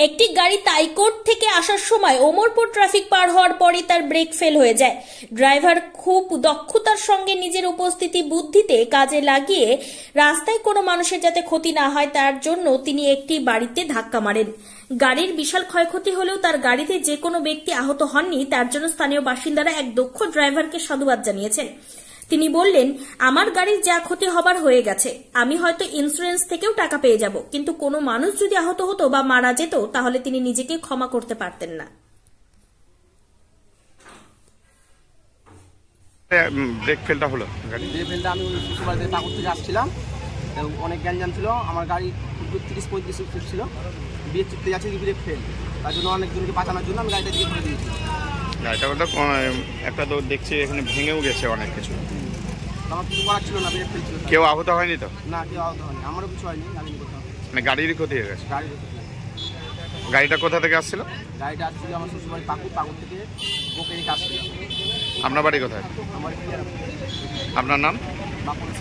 একটি গাড়ি তাইকোট থেকে আসার সময় ওমরপুর ট্রাফিক পার হওয়ার পরই তার ব্রেক ফেল হয়ে যায়। ড্রাইভার খুব দক্ষতার সঙ্গে নিজের উপস্থিতি বুদ্ধিতে কাজে লাগিয়ে রাস্তায় কোনো মানুষের যাতে ক্ষতি না হয় তার জন্য তিনি একটি বাড়িতে ধাক্কা মারেন। গাড়ির বিশাল ক্ষয়ক্ষতি হলেও তার গাড়িতে যে কোনো ব্যক্তি আহত হননি। তার জন্য স্থানীয় বাসিন্দারা এক দক্ষ ড্রাইভারকে সাধুবাদ জানিয়েছেন। তিনি বললেন, আমার গাড়ির যা ক্ষতি হবার হয়ে গেছে, আমি হয়তো ইন্স্যুরেন্স থেকেও টাকা পেয়ে যাব, কিন্তু কোনো মানুষ যদি আহত হতো বা মারা যেত তাহলে তিনি নিজেকে ক্ষমা করতে পারতেন না। ব্রেক ফেলটা হলো, ব্রেক ফেলটা আমি শ্বশুরবাড়ি থেকে পাকুড় থেকে আসছিলাম, অনেক গ্যাঞ্জাম ছিল, আমার গাড়ি 30-35 ফুট ছিল, বিয়ে চিপতে যাচ্ছে ব্রেক ফেল, তার জন্য অনেকজনকে বাঁচানোর জন্য আমি গাড়িটা দিয়ে ফেলে দিয়েছি। গাড়িটা একটা তো দেখছি এখানে ভেঙেও গেছে অনেক কিছু, আমার কিছু করার ছিল না, ব্রেক ফেল ছিল। কেউ আহত হয়নি তো? না, কেউ আহত হয়নি, আমারও কিছু হয়নি। মানে গাড়িরই ক্ষতি হয়ে গেছে। গাড়িটা কোথা থেকে আসছিল? গাড়িটা আসছিল আমার শ্বশুরবাড়ি পাকুড় থেকে বকেরি আসছিল। আপনার বাড়ি কোথায়? আমার আপনার নাম? বাকুড়।